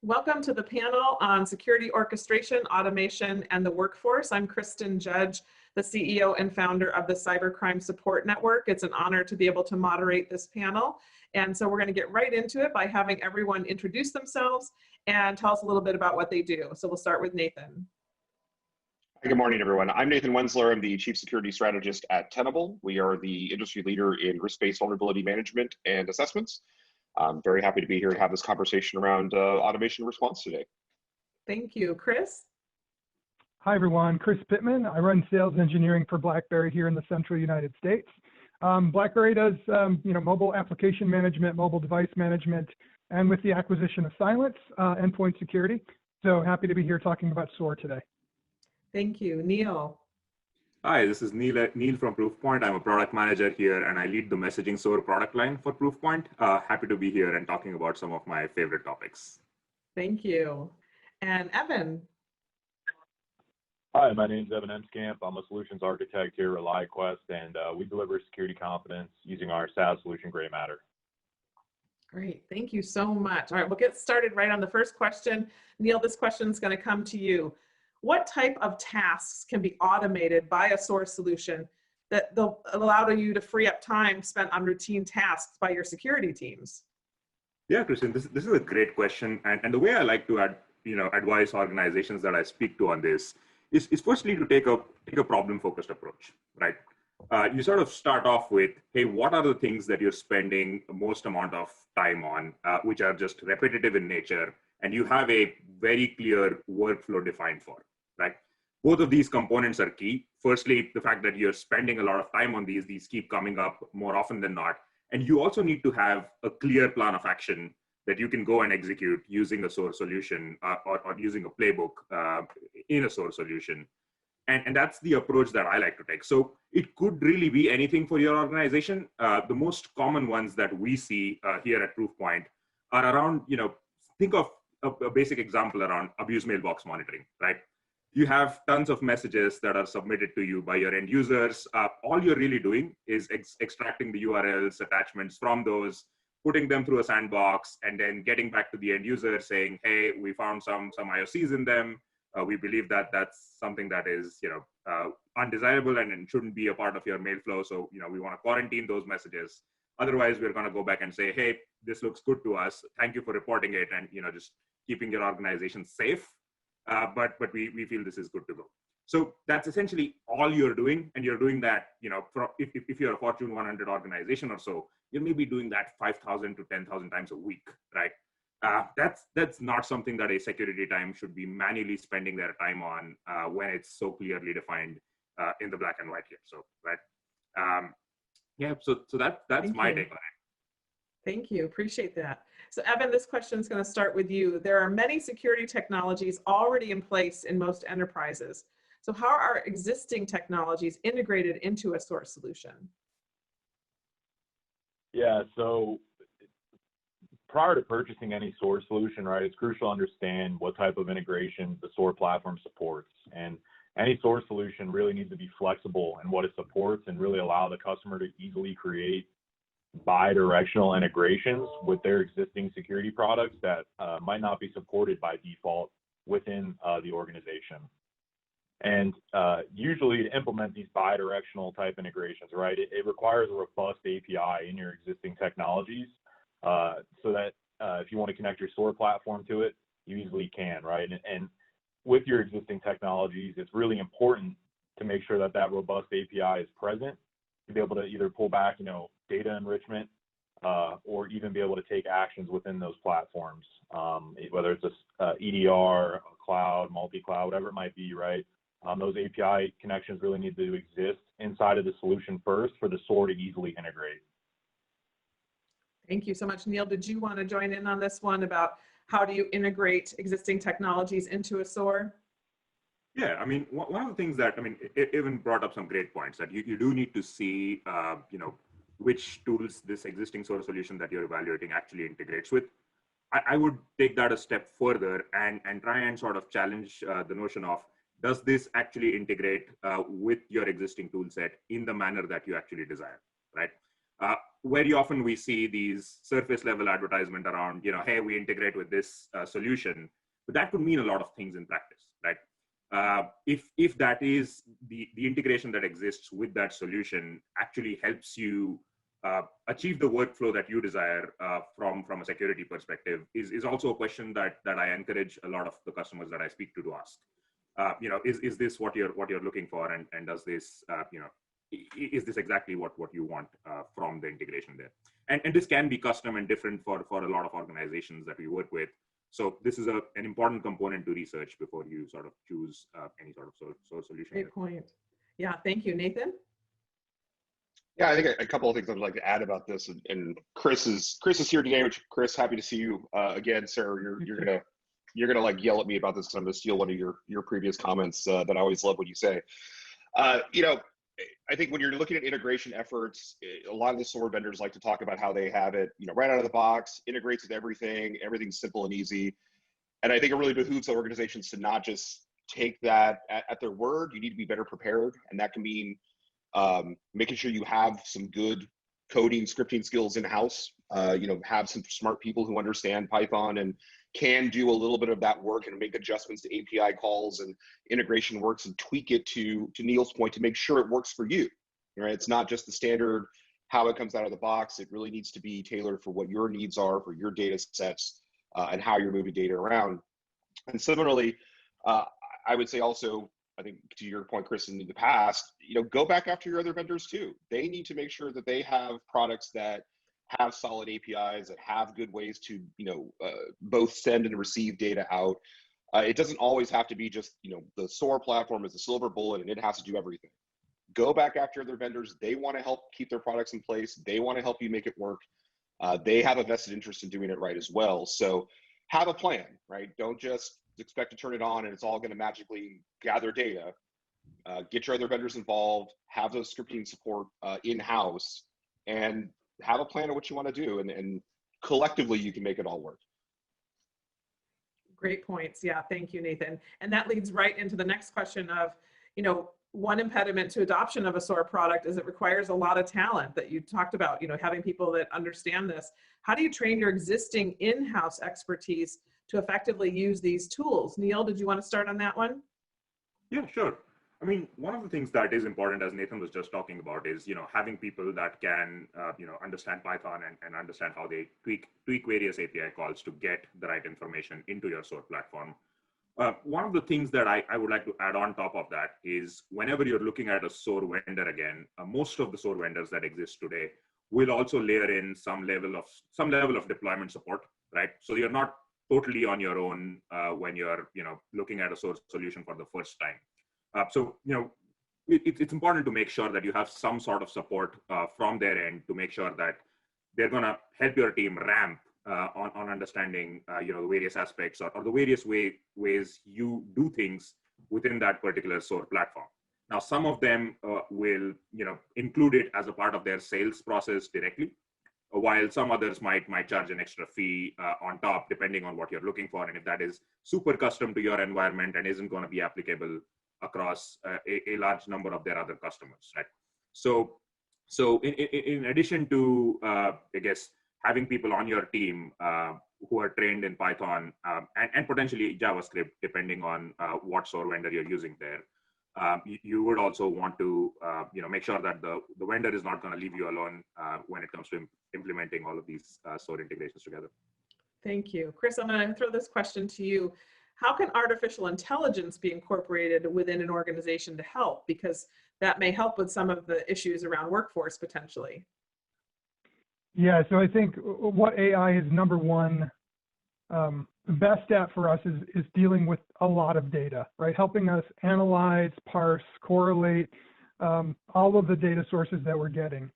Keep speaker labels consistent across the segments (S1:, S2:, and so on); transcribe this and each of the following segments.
S1: Welcome to the panel on security orchestration, automation, and the workforce. I'm Kristin Judge, the CEO and founder of the Cybercrime Support Network. It's an honor to be able to moderate this panel. And so we're going to get right into it by having everyone introduce themselves and tell us a little bit about what they do. So we'll start with Nathan.
S2: Good morning, everyone. I'm Nathan Wenzler. I'm the Chief Security Strategist at Tenable. We are the industry leader in risk-based vulnerability management and assessments. I'm very happy to be here and have this conversation around automation response today.
S1: Thank you. Chris?
S3: Hi, everyone. Chris Pittman. I run sales engineering for BlackBerry here in the central United States. BlackBerry does mobile application management, mobile device management, and with the acquisition of Cylance, endpoint security. So happy to be here talking about Soar today.
S1: Thank you. Neal?
S4: Hi, this is Neal from Proofpoint. I'm a product manager here, and I lead the messaging Soar product line for Proofpoint. Happy to be here and talking about some of my favorite topics.
S1: Thank you. And Evan?
S5: Hi, my name is Evan Emskamp. I'm a solutions architect here at ReliaQuest, and we deliver security confidence using our SaaS solution, Gray Matter.
S1: Great. Thank you so much. All right, we'll get started right on the first question. Neal, this question is going to come to you. What type of tasks can be automated by a Soar solution that they'll allow you to free up time spent on routine tasks by your security teams?
S4: Yeah, Kristin, this is a great question. And the way I like to advise organizations that I speak to on this is firstly to take a problem-focused approach, right? You sort of start off with, hey, what are the things that you're spending the most amount of time on, which are just repetitive in nature, and you have a very clear workflow defined for, right? Both of these components are key. Firstly, the fact that you're spending a lot of time on these keep coming up more often than not. And you also need to have a clear plan of action that you can go and execute using a Soar solution or using a playbook in a Soar solution. And that's the approach that I like to take. So it could really be anything for your organization. The most common ones that we see here at Proofpoint are around, think of a basic example around abuse mailbox monitoring, right? You have tons of messages that are submitted to you by your end users. All you're really doing is extracting the URLs, attachments from those, putting them through a sandbox, and then getting back to the end user saying, hey, we found some IOCs in them. We believe that that's something that is undesirable and shouldn't be a part of your mail flow. So we want to quarantine those messages. Otherwise, we're going to go back and say, hey, this looks good to us. Thank you for reporting it, and just keeping your organization safe. But we feel this is good to go. So that's essentially all you're doing, and you're doing that. If you're a Fortune 100 organization or so, you're maybe doing that 5,000 to 10,000 times a week, right? That's not something that a security team should be manually spending their time on when it's so clearly defined in the black and white here. So right, so that's my take on it.
S1: Thank you. Appreciate that. So Evan, this question is going to start with you. There are many security technologies already in place in most enterprises. So how are existing technologies integrated into a Soar solution?
S5: Yeah, so prior to purchasing any Soar solution, right, it's crucial to understand what type of integration the Soar platform supports. And any Soar solution really needs to be flexible in what it supports and really allow the customer to easily create bi-directional integrations with their existing security products that might not be supported by default within the organization. And usually to implement these bi-directional type integrations, right, it requires a robust API in your existing technologies so that if you want to connect your Soar platform to it, you easily can, right? And with your existing technologies, it's really important to make sure that that robust API is present to be able to either pull back, data enrichment, or even be able to take actions within those platforms, whether it's a EDR, a cloud, multi-cloud, whatever it might be, right? Those API connections really need to exist inside of the solution first for the Soar to easily integrate.
S1: Thank you so much. Neal, did you want to join in on this one about how do you integrate existing technologies into a Soar?
S4: Yeah, I mean, one of the things that, it even brought up some great points that you do need to see, which tools this existing Soar solution that you're evaluating actually integrates with. I would take that a step further and try and sort of challenge the notion of, does this actually integrate with your existing tool set in the manner that you actually desire, right? Very often we see these surface level advertisement around, hey, we integrate with this solution, but that could mean a lot of things in practice, right? If that is the integration that exists with that solution actually helps you achieve the workflow that you desire from a security perspective is also a question that I encourage a lot of the customers that I speak to ask. Is this what you're looking for, and does this is this exactly what you want from the integration there? And this can be custom and different for a lot of organizations that we work with. So this is an important component to research before you sort of choose any sort of solution.
S1: Great point. Yeah, thank you, Nathan.
S2: Yeah, I think a couple of things I would like to add about this, and Chris is here today. Which, Chris, happy to see you again, Sarah. You're gonna like yell at me about this because I'm gonna steal one of your previous comments that I always love when you say. I think when you're looking at integration efforts, a lot of the SOAR vendors like to talk about how they have it, right out of the box, integrates with everything, everything's simple and easy. And I think it really behooves organizations to not just take that at their word. You need to be better prepared, and that can mean making sure you have some good coding, scripting skills in-house. Have some smart people who understand Python and can do a little bit of that work and make adjustments to API calls and integration works and tweak it to Neal's point to make sure it works for you, right? It's not just the standard how it comes out of the box. It really needs to be tailored for what your needs are for your data sets and how you're moving data around. And similarly, I would say also, I think to your point, Kristin, in the past, go back after your other vendors too. They need to make sure that they have products that have solid APIs, that have good ways to, both send and receive data out. It doesn't always have to be just, the SOAR platform is a silver bullet and it has to do everything. Go back after other vendors. They want to help keep their products in place. They want to help you make it work. They have a vested interest in doing it right as well. So have a plan, right? Don't just expect to turn it on and it's all going to magically gather data. Get your other vendors involved, have those scripting support in-house, and have a plan of what you want to do, and collectively you can make it all work.
S1: Great points. Yeah, thank you, Nathan. And that leads right into the next question of, one impediment to adoption of a SOAR product is it requires a lot of talent that you talked about, having people that understand this. How do you train your existing in-house expertise to effectively use these tools? Neal, did you want to start on that one?
S4: Yeah, sure. I mean, one of the things that is important, as Nathan was just talking about, is having people that can understand Python and understand how they tweak various API calls to get the right information into your SOAR platform. One of the things that I would like to add on top of that is whenever you're looking at a SOAR vendor again, most of the SOAR vendors that exist today will also layer in some level of deployment support, right? So you're not totally on your own when you're looking at a SOAR solution for the first time. So it's important to make sure that you have some sort of support from their end to make sure that they're going to help your team ramp on understanding the various aspects or the various ways you do things within that particular SOAR platform. Now, some of them will include it as a part of their sales process directly, while some others might charge an extra fee on top, depending on what you're looking for, and if that is super custom to your environment and isn't going to be applicable across a large number of their other customers, right? So in addition to, I guess, having people on your team who are trained in Python and potentially JavaScript, depending on what SOAR vendor you're using there, you would also want to make sure that the vendor is not going to leave you alone when it comes to implementing all of these SOAR integrations together.
S1: Thank you. Chris, I'm going to throw this question to you. How can artificial intelligence be incorporated within an organization to help? Because that may help with some of the issues around workforce potentially.
S3: Yeah, so I think what AI is number one best at for us is dealing with a lot of data, right? Helping us analyze, parse, correlate all of the data sources that we're getting.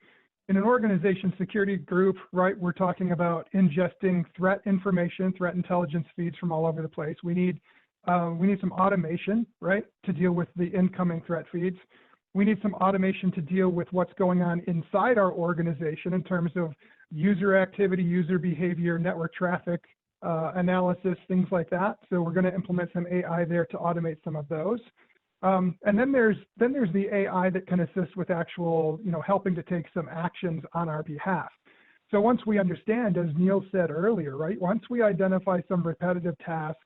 S3: In an organization security group, right, we're talking about ingesting threat information, threat intelligence feeds from all over the place. We need some automation, right, to deal with the incoming threat feeds. We need some automation to deal with what's going on inside our organization in terms of user activity, user behavior, network traffic analysis, things like that. So we're going to implement some AI there to automate some of those. And then there's the AI that can assist with actual, helping to take some actions on our behalf. So once we understand, as Neal said earlier, right, once we identify some repetitive tasks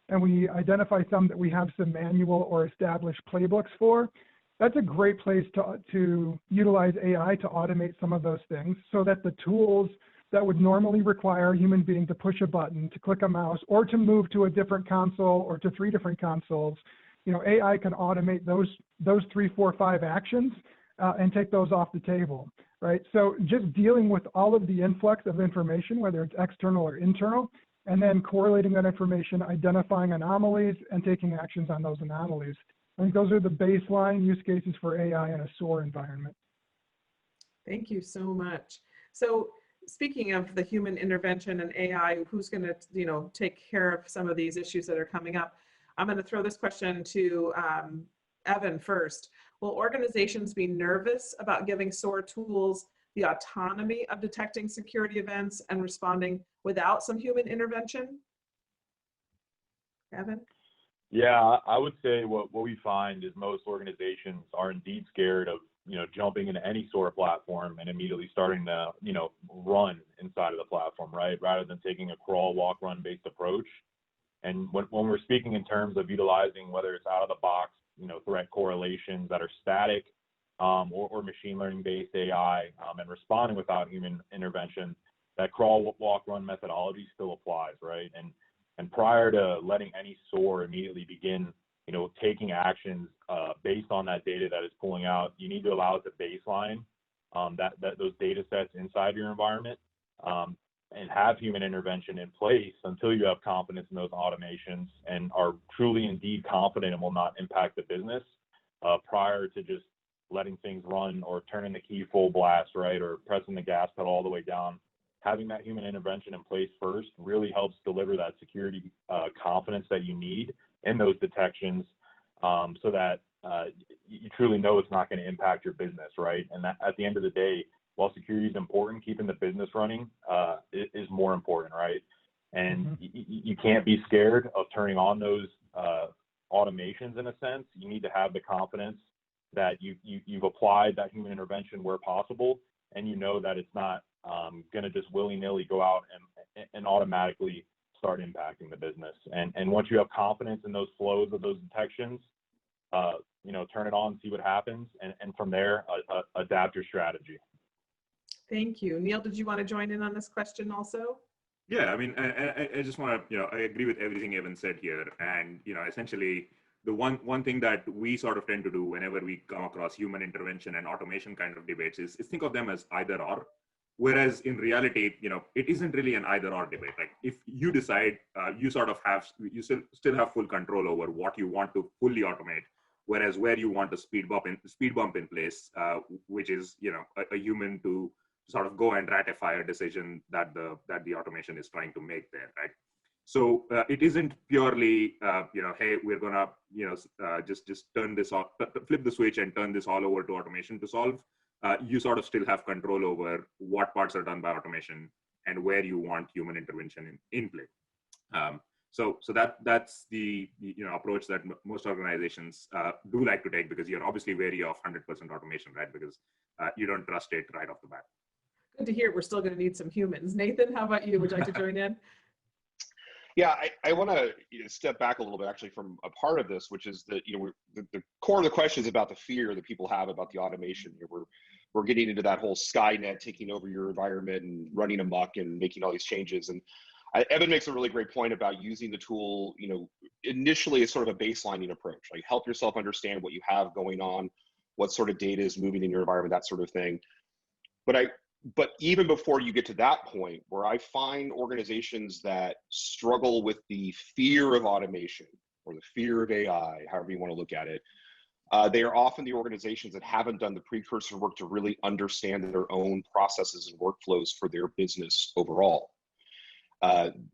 S3: and we identify some that we have some manual or established playbooks for, that's a great place to utilize AI to automate some of those things so that the tools that would normally require a human being to push a button, to click a mouse, or to move to a different console or to 3 different consoles, AI can automate those 3, 4, 5 actions and take those off the table, right? So just dealing with all of the influx of information, whether it's external or internal, and then correlating that information, identifying anomalies, and taking actions on those anomalies. I think those are the baseline use cases for AI in a Soar environment.
S1: Thank you so much. So speaking of the human intervention and AI, who's going to, take care of some of these issues that are coming up? I'm going to throw this question to Evan first. Will organizations be nervous about giving Soar tools the autonomy of detecting security events and responding without some human intervention? Evan?
S5: Yeah, I would say what we find is most organizations are indeed scared of, jumping into any Soar platform and immediately starting to, run inside of the platform, right? Rather than taking a crawl, walk, run based approach. And when we're speaking in terms of utilizing, whether it's out of the box, threat correlations that are static or machine learning based AI and responding without human intervention, that crawl, walk, run methodology still applies, right? And prior to letting any Soar immediately begin, taking actions based on that data that is pulling out, you need to allow it to baseline those data sets inside your environment and have human intervention in place until you have confidence in those automations and are truly indeed confident it will not impact the business prior to just letting things run or turning the key full blast, right, or pressing the gas pedal all the way down. Having that human intervention in place first really helps deliver that security confidence that you need in those detections so that you truly know it's not going to impact your business, right? And that, at the end of the day, while security is important, keeping the business running is more important, right? And you can't be scared of turning on those automations in a sense. You need to have the confidence that you've applied that human intervention where possible, and you know that it's not going to just willy-nilly go out and automatically start impacting the business. And once you have confidence in those flows of those detections, turn it on, see what happens, and from there, adapt your strategy.
S1: Thank you. Neal, did you want to join in on this question also?
S4: Yeah, I mean, I just want to, I agree with everything Evan said here. And, essentially, the one thing that we sort of tend to do whenever we come across human intervention and automation kind of debates is think of them as either or. Whereas in reality, it isn't really an either or debate. Like if you decide you still have full control over what you want to fully automate, whereas where you want a speed bump in place, which is, a human to sort of go and ratify a decision that the automation is trying to make there, right? So it isn't purely, hey, we're gonna, just turn this off, flip the switch and turn this all over to automation to solve. You sort of still have control over what parts are done by automation and where you want human intervention in play. So that's the approach that most organizations do like to take, because you're obviously wary of 100% automation, right? Because you don't trust it right off the bat.
S1: Good to hear. We're still going to need some humans. Nathan, how about you? Would you like to join in?
S2: Yeah, I want to step back a little bit actually from a part of this, which is that the core of the question is about the fear that people have about the automation. We're getting into that whole Skynet taking over your environment and running amok and making all these changes. And Evan makes a really great point about using the tool, initially as sort of a baselining approach, like help yourself understand what you have going on, what sort of data is moving in your environment, that sort of thing. But even before you get to that point, where I find organizations that struggle with the fear of automation or the fear of AI, however you want to look at it, they are often the organizations that haven't done the precursor work to really understand their own processes and workflows for their business overall.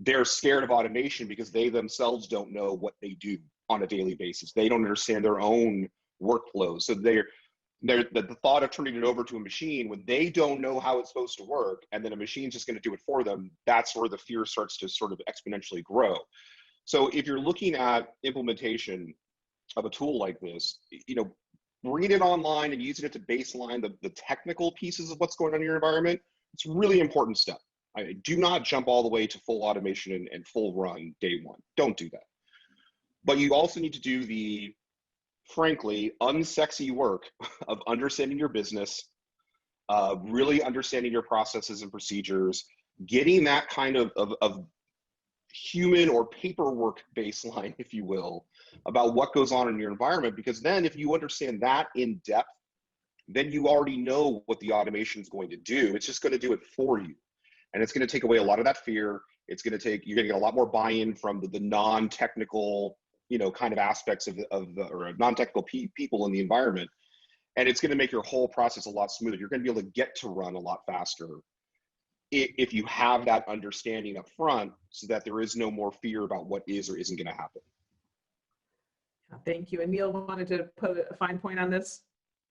S2: They're scared of automation because they themselves don't know what they do on a daily basis. They don't understand their own workflows. So the thought of turning it over to a machine when they don't know how it's supposed to work, and then a machine's just going to do it for them, that's where the fear starts to sort of exponentially grow. So if you're looking at implementation, of a tool like this, bringing it online and using it to baseline the technical pieces of what's going on in your environment, it's a really important step. Do not jump all the way to full automation and full run day one. Don't do that. But you also need to do the, frankly, unsexy work of understanding your business, really understanding your processes and procedures, getting that kind of human or paperwork baseline, if you will, about what goes on in your environment. Because then if you understand that in depth, then you already know what the automation is going to do. It's just going to do it for you. And it's going to take away a lot of that fear. It's going to take, you're going to get a lot more buy-in from the non-technical, kind of aspects or non-technical people in the environment. And it's going to make your whole process a lot smoother. You're going to be able to get to run a lot faster if you have that understanding up front, so that there is no more fear about what is or isn't going to happen.
S1: Thank you. And Neal wanted to put a fine point on this.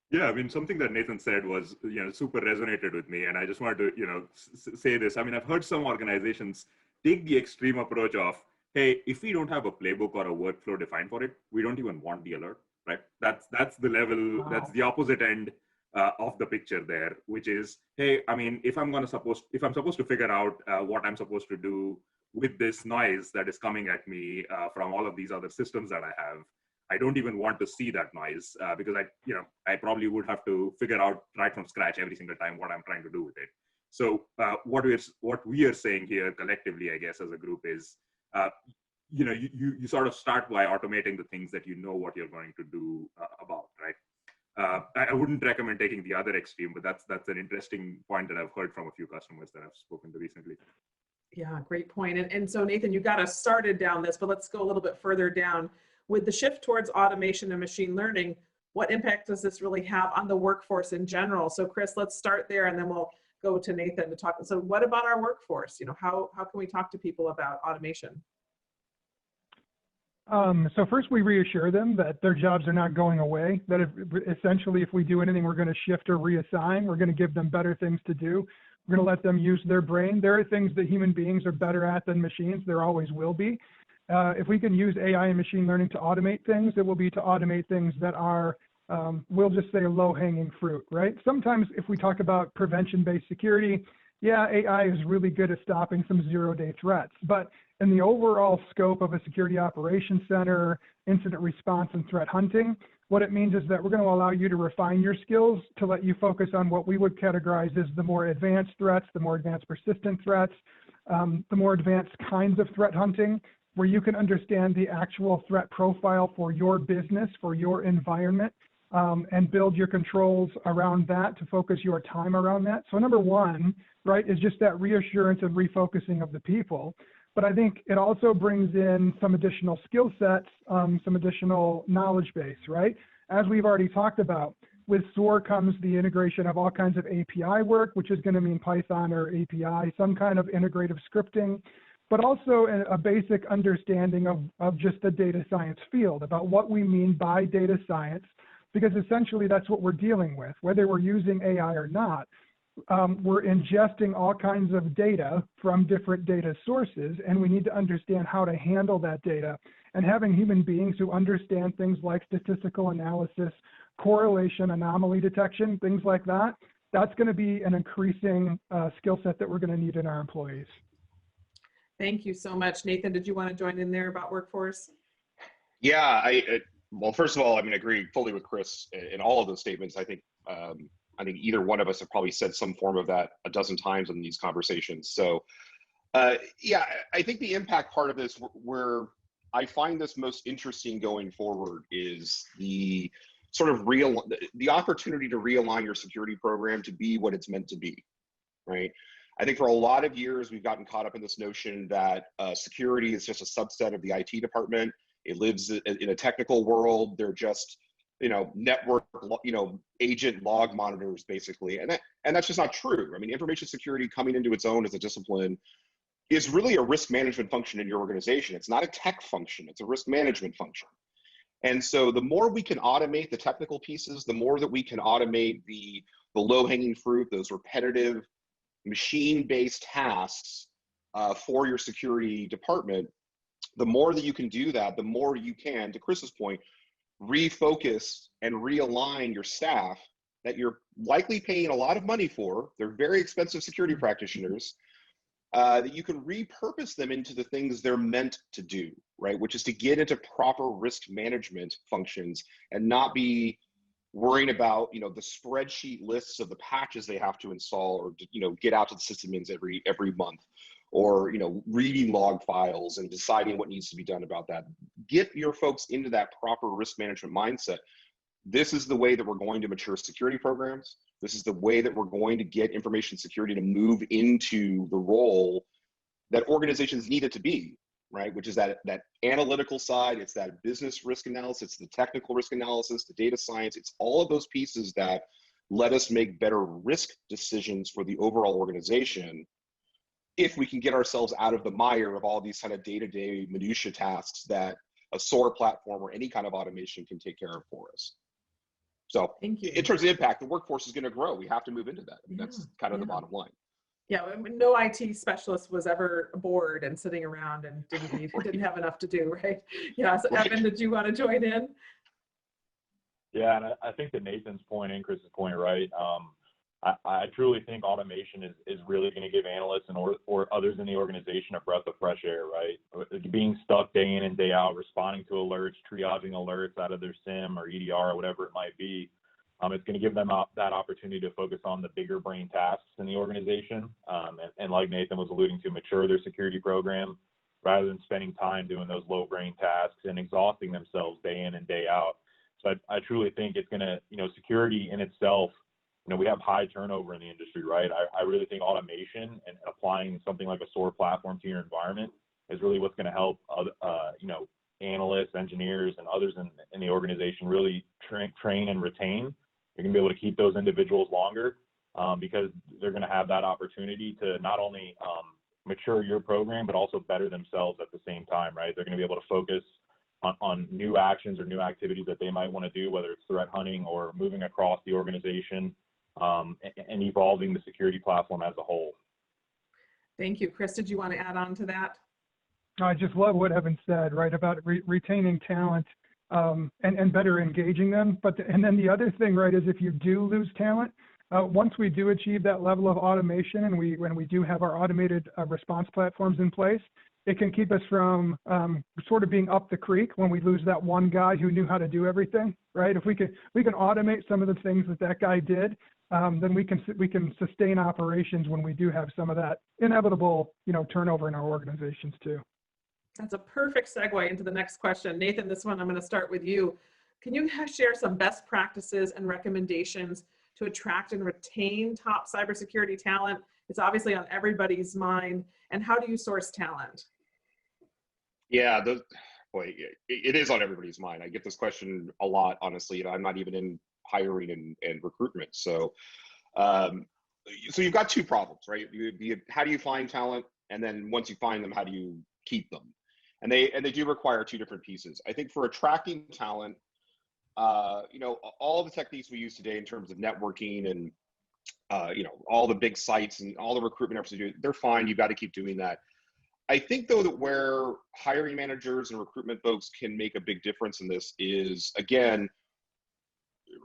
S4: Yeah, I mean, something that Nathan said was, super resonated with me. And I just wanted to, say this. I mean, I've heard some organizations take the extreme approach of, hey, if we don't have a playbook or a workflow defined for it, we don't even want the alert, right? That's the level, wow. That's the opposite end of the picture there, which is, hey, I mean, if I'm supposed to figure out what I'm supposed to do with this noise that is coming at me from all of these other systems that I have, I don't even want to see that noise because I probably would have to figure out right from scratch every single time what I'm trying to do with it. So what we are saying here collectively, I guess, as a group is, you sort of start by automating the things that you know what you're going to do about, right? I wouldn't recommend taking the other extreme, but that's an interesting point that I've heard from a few customers that I've spoken to recently.
S1: Yeah, great point. And so Nathan, you got us started down this, but let's go a little bit further down. With the shift towards automation and machine learning, what impact does this really have on the workforce in general? So Chris, let's start there and then we'll go to Nathan to talk. So what about our workforce? How can we talk to people about automation?
S3: So first we reassure them that their jobs are not going away, that essentially if we do anything, we're going to shift or reassign, we're going to give them better things to do. We're going to let them use their brain. There are things that human beings are better at than machines. There always will be. If we can use AI and machine learning to automate things, it will be to automate things that are, we'll just say low-hanging fruit, right? Sometimes if we talk about prevention-based security, yeah, AI is really good at stopping some zero-day threats. But in the overall scope of a security operations center, incident response, and threat hunting, what it means is that we're going to allow you to refine your skills to let you focus on what we would categorize as the more advanced threats, the more advanced persistent threats, the more advanced kinds of threat hunting, where you can understand the actual threat profile for your business, for your environment, and build your controls around that to focus your time around that. So number one, right, is just that reassurance and refocusing of the people. But I think it also brings in some additional skill sets, some additional knowledge base, right? As we've already talked about, with Soar comes the integration of all kinds of API work, which is going to mean Python or API, some kind of integrative scripting, but also a basic understanding of just the data science field, about what we mean by data science, because essentially that's what we're dealing with. Whether we're using AI or not, we're ingesting all kinds of data from different data sources, and we need to understand how to handle that data. And having human beings who understand things like statistical analysis, correlation, anomaly detection, things like that, that's going to be an increasing skill set that we're going to need in our employees.
S2: Thank
S1: you so much. Nathan, did you want to join in there about workforce?
S2: Yeah, well, first of all, I agree fully with Chris in all of those statements. I think either one of us have probably said some form of that a dozen times in these conversations. So yeah, I think the impact part of this, where I find this most interesting going forward, is the sort of the opportunity to realign your security program to be what it's meant to be, right? I think for a lot of years, we've gotten caught up in this notion that security is just a subset of the IT department. It lives in a technical world. They're just, network, agent log monitors, basically. And that's just not true. Information security coming into its own as a discipline is really a risk management function in your organization. It's not a tech function. It's a risk management function. And so the more we can automate the technical pieces, the more that we can automate the low-hanging fruit, those repetitive machine-based tasks for your security department, the more that you can do that, the more you can, to Chris's point, refocus and realign your staff that you're likely paying a lot of money for. They're very expensive security practitioners, that you can repurpose them into the things they're meant to do, right? Which is to get into proper risk management functions and not be worrying about, you know, the spreadsheet lists of the patches they have to install or, you know, get out to the sysadmins every month, or, you know, reading log files and deciding what needs to be done about that. Get your folks into that proper risk management mindset. This is the way that we're going to mature security programs. This is the way that we're going to get information security to move into the role that organizations need it to be, right? Which is that analytical side, it's that business risk analysis, it's the technical risk analysis, the data science, it's all of those pieces that let us make better risk decisions for the overall organization if we can get ourselves out of the mire of all these kind of day-to-day minutia tasks that a Soar platform or any kind of automation can take care of for us. So
S1: Thank you.
S2: in terms of impact, the workforce is going to grow. We have to move into that. I mean, that's kind of the bottom line.
S1: Yeah, no IT specialist was ever bored and sitting around and didn't have enough to do, right? Yeah, so Evan, did you want to join in?
S5: Yeah, and I think to Nathan's point and Chris's point, right, I truly think automation is really going to give analysts and or others in the organization a breath of fresh air, right? Being stuck day in and day out, responding to alerts, triaging alerts out of their SIM or EDR or whatever it might be, it's going to give them that opportunity to focus on the bigger brain tasks in the organization. And like Nathan was alluding to, mature their security program rather than spending time doing those low brain tasks and exhausting themselves day in and day out. So I truly think it's going to, you know, security in itself, you know, we have high turnover in the industry, right? I really think automation and applying something like a Soar platform to your environment is really what's going to help, you know, analysts, engineers, and others in the organization really train and retain. You're going to be able to keep those individuals longer because they're going to have that opportunity to not only mature your program, but also better themselves at the same time, right? They're going to be able to focus on new actions or new activities that they might want to do, whether it's threat hunting or moving across the organization and evolving the security platform as a whole.
S1: Thank you. Chris, did you want to add on to that?
S3: I just love what Evan said, right, about retaining talent and better engaging them. And then the other thing, right, is if you do lose talent, once we do achieve that level of automation and when we do have our automated response platforms in place, it can keep us from sort of being up the creek when we lose that one guy who knew how to do everything, right? If we can automate some of the things that guy did, then we can sustain operations when we do have some of that inevitable, you know, turnover in our organizations too.
S1: That's a perfect segue into the next question. Nathan, this one I'm going to start with you. Can you share some best practices and recommendations to attract and retain top cybersecurity talent? It's obviously on everybody's mind. And how do you source talent?
S2: Yeah, it is on everybody's mind. I get this question a lot, honestly. I'm not even in hiring and recruitment. So you've got two problems, right? How do you find talent? And then once you find them, how do you keep them? And they do require two different pieces. I think for attracting talent, you know, all the techniques we use today in terms of networking and you know, all the big sites and all the recruitment efforts to do, they're fine. You've got to keep doing that. I think though that where hiring managers and recruitment folks can make a big difference in this is, again,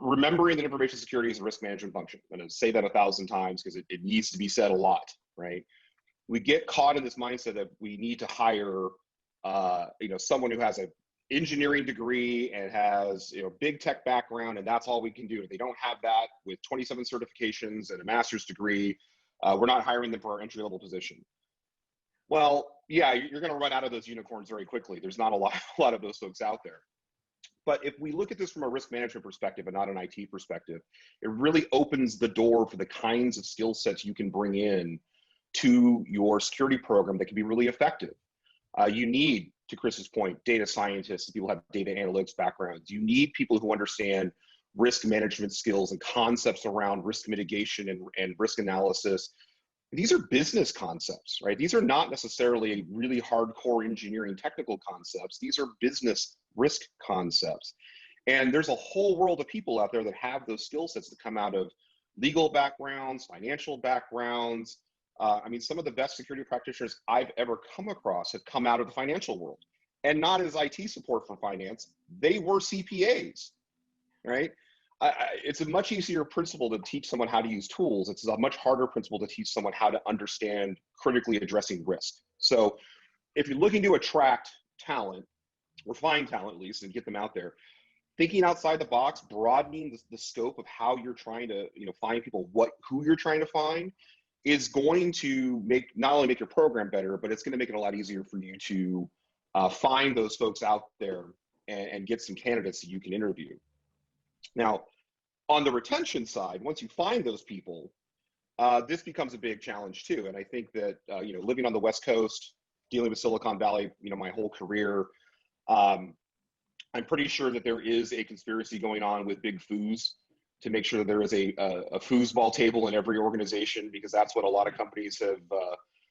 S2: remembering that information security is a risk management function. I'm going to say that 1,000 times because it needs to be said a lot, right? We get caught in this mindset that we need to hire, you know, someone who has an engineering degree and has, you know, big tech background, and that's all we can do. If they don't have that with 27 certifications and a master's degree, we're not hiring them for our entry-level position. Well, yeah, you're going to run out of those unicorns very quickly. There's not a lot of those folks out there. But if we look at this from a risk management perspective and not an IT perspective, it really opens the door for the kinds of skill sets you can bring in to your security program that can be really effective. You need, to Chris's point, data scientists, people who have data analytics backgrounds. You need people who understand risk management skills and concepts around risk mitigation and risk analysis. These are business concepts, right? These are not necessarily really hardcore engineering technical concepts. These are business risk concepts. And there's a whole world of people out there that have those skill sets that come out of legal backgrounds, financial backgrounds. I mean, some of the best security practitioners I've ever come across have come out of the financial world. and not as IT support for finance. They were CPAs, right? It's a much easier principle to teach someone how to use tools. It's a much harder principle to teach someone how to understand critically addressing risk. So if you're looking to attract talent, or find talent at least, and get them out there, thinking outside the box, broadening the scope of how you're trying to find people, who you're trying to find, is going to not only make your program better, but it's going to make it a lot easier for you to find those folks out there and get some candidates that you can interview. Now, on the retention side, once you find those people, this becomes a big challenge too. And I think that living on the West Coast, dealing with Silicon Valley, my whole career, I'm pretty sure that there is a conspiracy going on with big foos to make sure that there is a foosball table in every organization, because that's what a lot of companies have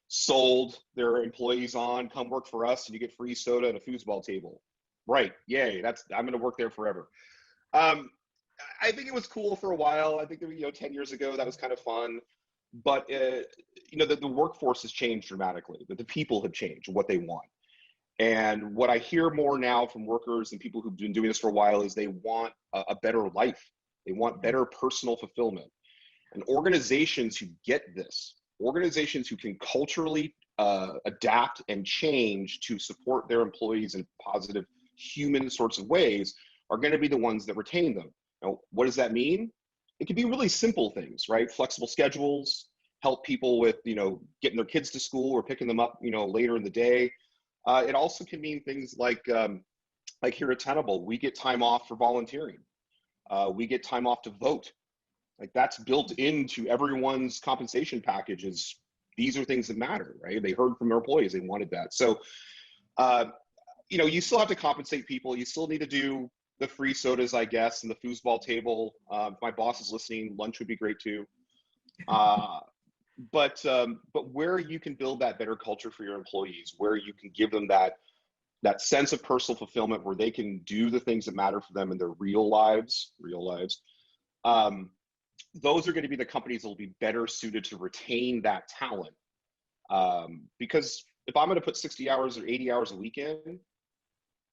S2: sold their employees on. Come work for us and you get free soda and a foosball table. Right, yay, I'm gonna work there forever. I think it was cool for a while. I think that, 10 years ago, that was kind of fun. But, the workforce has changed dramatically. The people have changed, what they want. And what I hear more now from workers and people who've been doing this for a while is they want a better life. They want better personal fulfillment. And organizations who get this, organizations who can culturally adapt and change to support their employees in positive human sorts of ways, are going to be the ones that retain them. Now, what does that mean? It can be really simple things, right? Flexible schedules, help people with, getting their kids to school or picking them up, later in the day. It also can mean things like here at Tenable, we get time off for volunteering. We get time off to vote. Like, that's built into everyone's compensation packages. These are things that matter, right? They heard from their employees, they wanted that. So, you still have to compensate people. You still need to do the free sodas, I guess, and the foosball table. If my boss is listening, lunch would be great too. But where you can build that better culture for your employees, where you can give them that sense of personal fulfillment, where they can do the things that matter for them in their real lives, those are going to be the companies that will be better suited to retain that talent. Because if I'm going to put 60 hours or 80 hours a week in,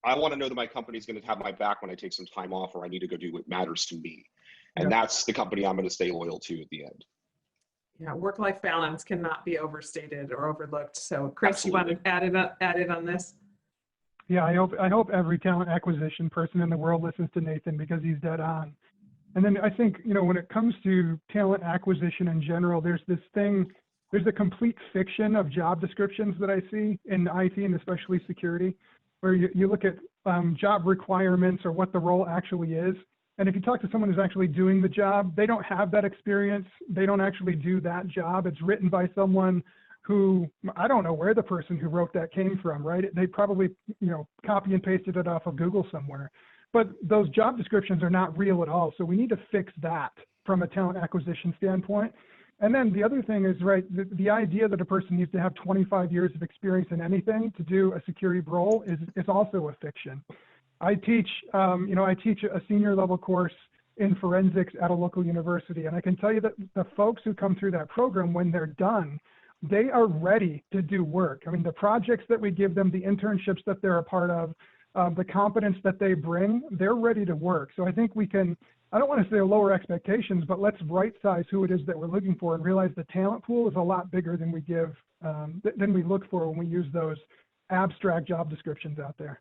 S2: I want to know that my company is going to have my back when I take some time off, or I need to go do what matters to me. And that's the company I'm going to stay loyal to at the end.
S1: Yeah, work-life balance cannot be overstated or overlooked. So, Chris,
S2: Absolutely.
S1: You want to add in on this?
S3: Yeah, I hope every talent acquisition person in the world listens to Nathan, because he's dead on. And then I think, when it comes to talent acquisition in general, there's a complete fiction of job descriptions that I see in IT and especially security, where you look at job requirements or what the role actually is. And if you talk to someone who's actually doing the job, they don't have that experience. They don't actually do that job. It's written by someone who, I don't know where the person who wrote that came from, right? They probably, copy and pasted it off of Google somewhere. But those job descriptions are not real at all. So we need to fix that from a talent acquisition standpoint. And then the other thing is, right, the idea that a person needs to have 25 years of experience in anything to do a security role is also a fiction. I teach a senior level course in forensics at a local university. And I can tell you that the folks who come through that program, when they're done, they are ready to do work. I mean, the projects that we give them, the internships that they're a part of, the competence that they bring, they're ready to work. So I think we can, I don't want to say lower expectations, but let's right size who it is that we're looking for and realize the talent pool is a lot bigger than we look for when we use those abstract job descriptions out there.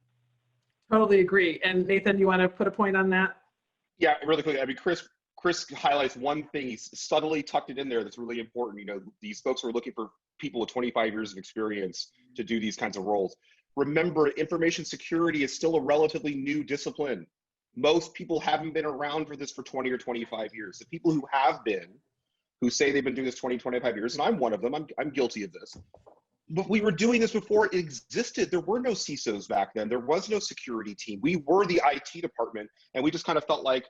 S1: Totally agree. And Nathan, you want to put a point on that?
S2: Yeah, really quickly. I mean, Chris highlights one thing. He's subtly tucked it in there that's really important. These folks are looking for people with 25 years of experience to do these kinds of roles. Remember, information security is still a relatively new discipline. Most people haven't been around for this for 20 or 25 years. The people who have been, who say they've been doing this 20, 25 years, and I'm one of them, I'm guilty of this. But we were doing this before it existed. There were no CISOs back then. There was no security team. We were the IT department, and we just kind of felt like,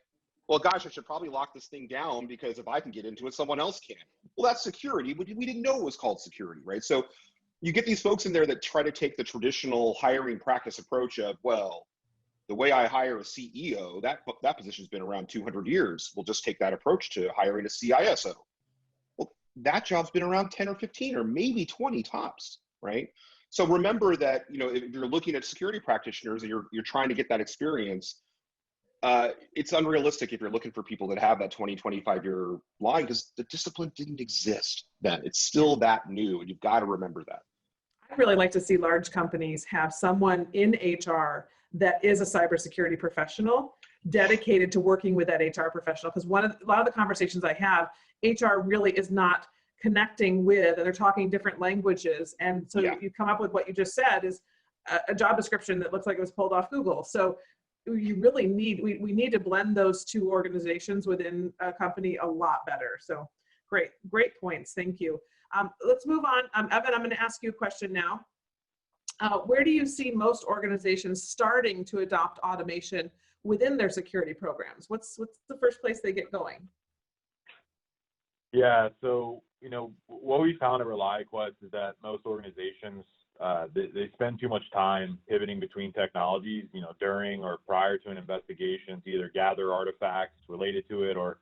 S2: well, gosh, I should probably lock this thing down, because if I can get into it, someone else can. Well, that's security, but we didn't know it was called security, right? So you get these folks in there that try to take the traditional hiring practice approach of, well, the way I hire a CEO, that position's been around 200 years. We'll just take that approach to hiring a CISO. Well, that job's been around 10 or 15 or maybe 20 tops, right? So remember that, if you're looking at security practitioners and you're trying to get that experience, it's unrealistic if you're looking for people that have that 25-year line, because the discipline didn't exist then. It's still that new, and you've got to remember that.
S1: I'd really like to see large companies have someone in HR that is a cybersecurity professional dedicated to working with that HR professional. Because a lot of the conversations I have, HR really is not connecting with, and they're talking different languages. And so you come up with what you just said is a job description that looks like it was pulled off Google. So you really need, we need to blend those two organizations within a company a lot better. So great points. Thank you. Let's move on. Evan, I'm going to ask you a question now. Where do you see most organizations starting to adopt automation within their security programs? What's the first place they get going?
S5: Yeah, so, what we found at ReliaQuest is that most organizations, they spend too much time pivoting between technologies, during or prior to an investigation to either gather artifacts related to it or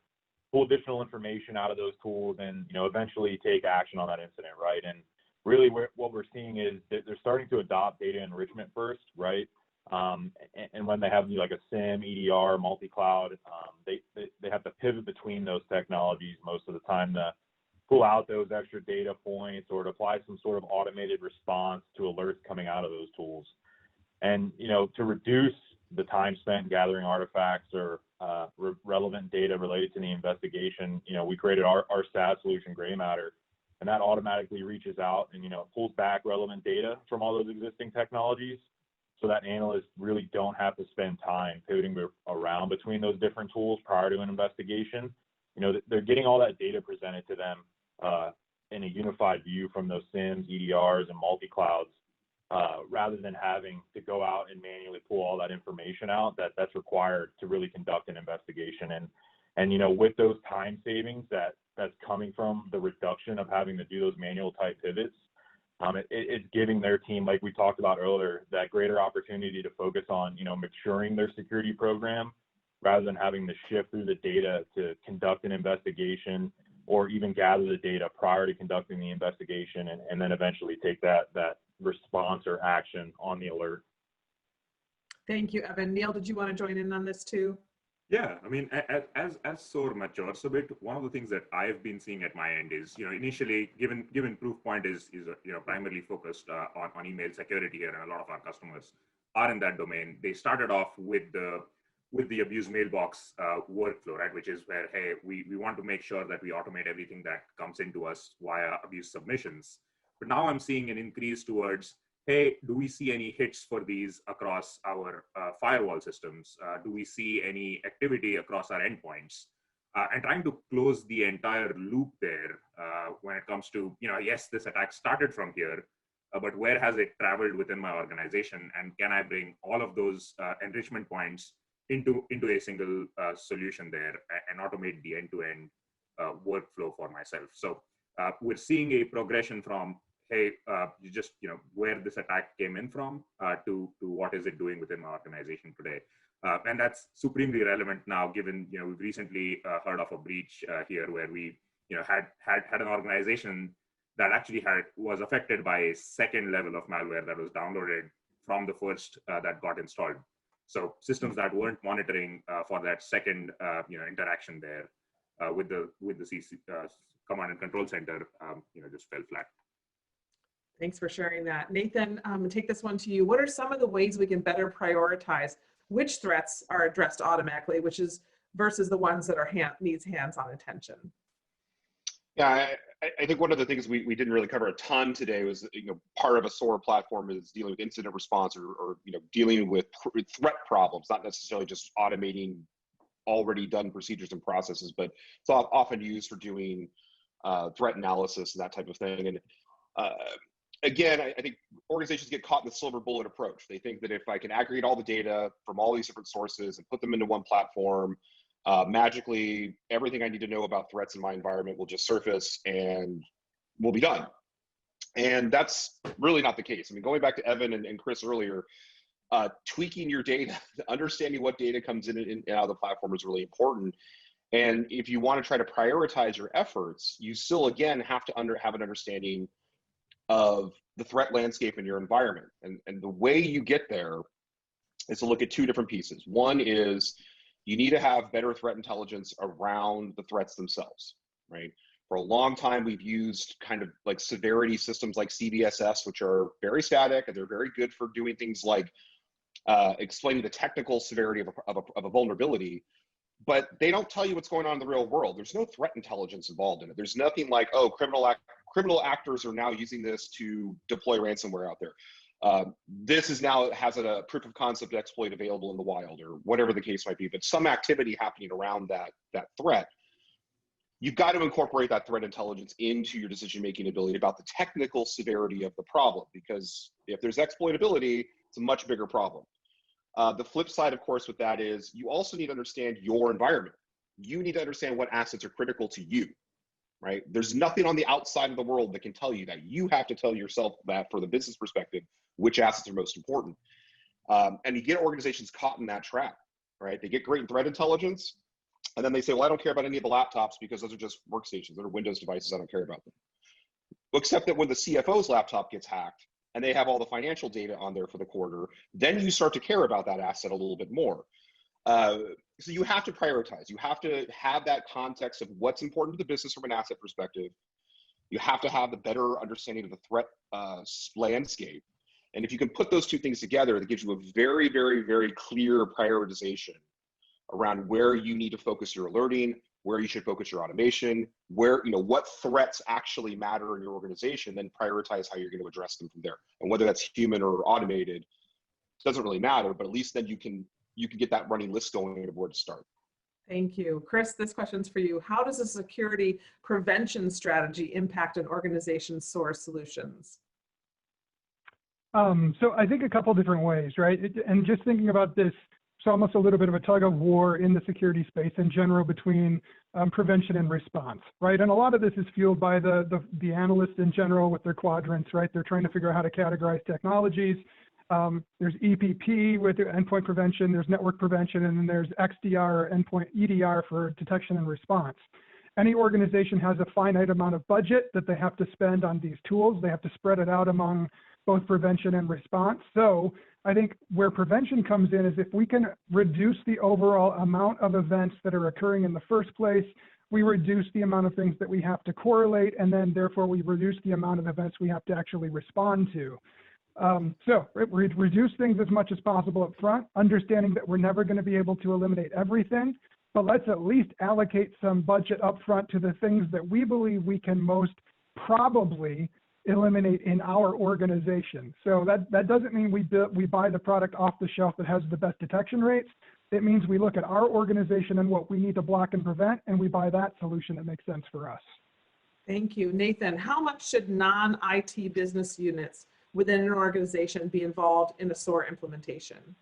S5: pull additional information out of those tools and, eventually take action on that incident, right? And really what we're seeing is that they're starting to adopt data enrichment first, right? And when they have like a SIEM, EDR, multi-cloud, they have to pivot between those technologies most of the time to pull out those extra data points or to apply some sort of automated response to alerts coming out of those tools. And, to reduce the time spent gathering artifacts or relevant data related to the investigation, we created our SaaS solution, Gray Matter, and that automatically reaches out and, pulls back relevant data from all those existing technologies so that analysts really don't have to spend time pivoting around between those different tools prior to an investigation. They're getting all that data presented to them in a unified view from those SIEMs, EDRs, and multi-clouds, rather than having to go out and manually pull all that information out that's required to really conduct an investigation. And with those time savings that's coming from the reduction of having to do those manual type pivots, it's giving their team, like we talked about earlier, that greater opportunity to focus on, maturing their security program rather than having to shift through the data to conduct an investigation or even gather the data prior to conducting the investigation and then eventually take that response or action on the alert.
S1: Thank you, Evan. Neal, did you want to join in on this too?
S4: Yeah, I mean, as Soar matures a bit, one of the things that I've been seeing at my end is, initially, given Proofpoint is primarily focused on email security here, and a lot of our customers are in that domain. They started off with the abuse mailbox workflow, right? Which is where, hey, we want to make sure that we automate everything that comes into us via abuse submissions. But now I'm seeing an increase towards, hey, do we see any hits for these across our firewall systems? Do we see any activity across our endpoints? And trying to close the entire loop there when it comes to, yes, this attack started from here, but where has it traveled within my organization? And can I bring all of those enrichment points into a single solution there and automate the end-to-end workflow for myself? So we're seeing a progression from, hey, where this attack came in from to what is it doing within my organization today. And that's supremely relevant now, given, we've recently heard of a breach here where we, had an organization that actually was affected by a second level of malware that was downloaded from the first that got installed. So systems that weren't monitoring for that second, interaction there with the CC, command and control center, just fell flat.
S1: Thanks for sharing that. Nathan, take this one to you. What are some of the ways we can better prioritize which threats are addressed automatically, versus the ones that needs hands-on attention?
S2: Yeah, I think one of the things we didn't really cover a ton today was, part of a Soar platform is dealing with incident response or dealing with threat problems, not necessarily just automating already done procedures and processes, but it's often used for doing threat analysis and that type of thing. And again, I think organizations get caught in the silver bullet approach. They think that if I can aggregate all the data from all these different sources and put them into one platform, magically everything I need to know about threats in my environment will just surface and we'll be done. And that's really not the case. I mean, going back to Evan and Chris earlier, tweaking your data, understanding what data comes in and out of the platform is really important. And if you want to try to prioritize your efforts, you still, again, have to have an understanding of the threat landscape in your environment. And the way you get there is to look at two different pieces. One is you need to have better threat intelligence around the threats themselves, right? For a long time, we've used kind of like severity systems like CVSS, which are very static and they're very good for doing things like explaining the technical severity of a vulnerability, but they don't tell you what's going on in the real world. There's no threat intelligence involved in it. There's nothing like, oh, criminal actors are now using this to deploy ransomware out there. This is now has a proof of concept exploit available in the wild, or whatever the case might be, but some activity happening around that threat. You've got to incorporate that threat intelligence into your decision-making ability about the technical severity of the problem, because if there's exploitability, it's a much bigger problem. The flip side, of course, with that is you also need to understand your environment. You need to understand what assets are critical to you, right? There's nothing on the outside of the world that can tell you that. You have to tell yourself that, for the business perspective, which assets are most important. And you get organizations caught in that trap, right? They get great threat intelligence, and then they say, well, I don't care about any of the laptops because those are just workstations. They're Windows devices. I don't care about them. Except that when the CFO's laptop gets hacked and they have all the financial data on there for the quarter, then you start to care about that asset a little bit more. So you have to prioritize. You have to have that context of what's important to the business from an asset perspective. You have to have the better understanding of the threat landscape. And if you can put those two things together, that gives you a very, very, very clear prioritization around where you need to focus your alerting, where you should focus your automation, where, what threats actually matter in your organization, then prioritize how you're going to address them from there. And whether that's human or automated, doesn't really matter, but at least then you can get that running list going of where to start.
S1: Thank you. Chris, this question's for you. How does a security prevention strategy impact an organization's SOAR solutions?
S3: So I think a couple different ways, right? And just thinking about this, it's almost a little bit of a tug of war in the security space in general between prevention and response, right? And a lot of this is fueled by the analysts in general with their quadrants, right? They're trying to figure out how to categorize technologies. There's EPP with endpoint prevention, there's network prevention, and then there's XDR or endpoint EDR for detection and response. Any organization has a finite amount of budget that they have to spend on these tools. They have to spread it out among both prevention and response. So I think where prevention comes in is if we can reduce the overall amount of events that are occurring in the first place, we reduce the amount of things that we have to correlate, and then therefore we reduce the amount of events we have to actually respond to. So we reduce things as much as possible up front, understanding that we're never going to be able to eliminate everything, but let's at least allocate some budget up front to the things that we believe we can most probably eliminate in our organization. So that doesn't mean we buy the product off the shelf that has the best detection rates. It means we look at our organization and what we need to block and prevent, and we buy that solution that makes sense for us.
S1: Thank you. Nathan, how much should non-IT business units within an organization be involved in a SOAR implementation?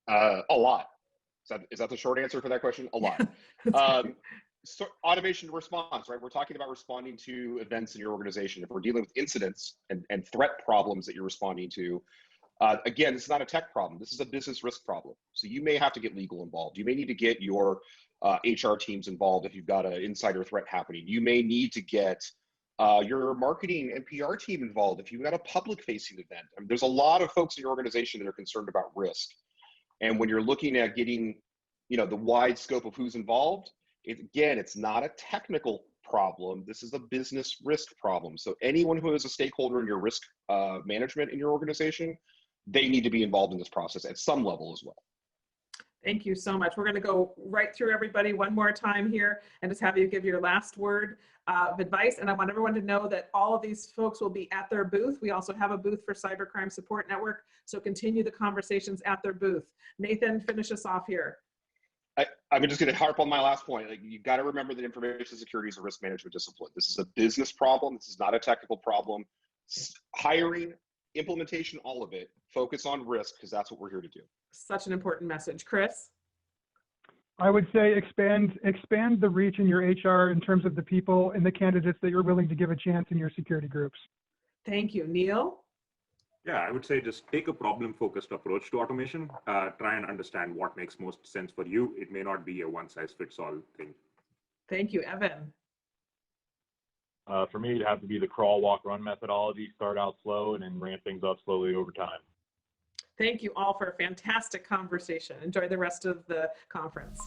S2: A lot. Is that the short answer for that question? A lot. So automation and response, right? We're talking about responding to events in your organization. If we're dealing with incidents and threat problems that you're responding to, again, this is not a tech problem. This is a business risk problem. So you may have to get legal involved. You may need to get your HR teams involved if you've got an insider threat happening. You may need to get your marketing and PR team involved if you've got a public-facing event. I mean, there's a lot of folks in your organization that are concerned about risk. And when you're looking at getting, the wide scope of who's involved, it's not a technical problem. This is a business risk problem. So anyone who is a stakeholder in your risk management in your organization, they need to be involved in this process at some level as well.
S1: Thank you so much. We're going to go right through everybody one more time here and just have you give your last word of advice. And I want everyone to know that all of these folks will be at their booth. We also have a booth for Cybercrime Support Network. So continue the conversations at their booth. Nathan, finish us off here.
S2: I'm just going to harp on my last point. Like, you've got to remember that information security is a risk management discipline. This is a business problem. This is not a technical problem. Hiring, implementation, all of it. Focus on risk, because that's what we're here to do.
S1: Such an important message. Chris?
S3: I would say expand the reach in your HR in terms of the people and the candidates that you're willing to give a chance in your security groups.
S1: Thank you. Neal?
S4: Yeah, I would say just take a problem-focused approach to automation. Try and understand what makes most sense for you. It may not be a one-size-fits-all thing.
S1: Thank you. Evan?
S5: For me, it'd have to be the crawl, walk, run methodology. Start out slow and then ramp things up slowly over time.
S1: Thank you all for a fantastic conversation. Enjoy the rest of the conference.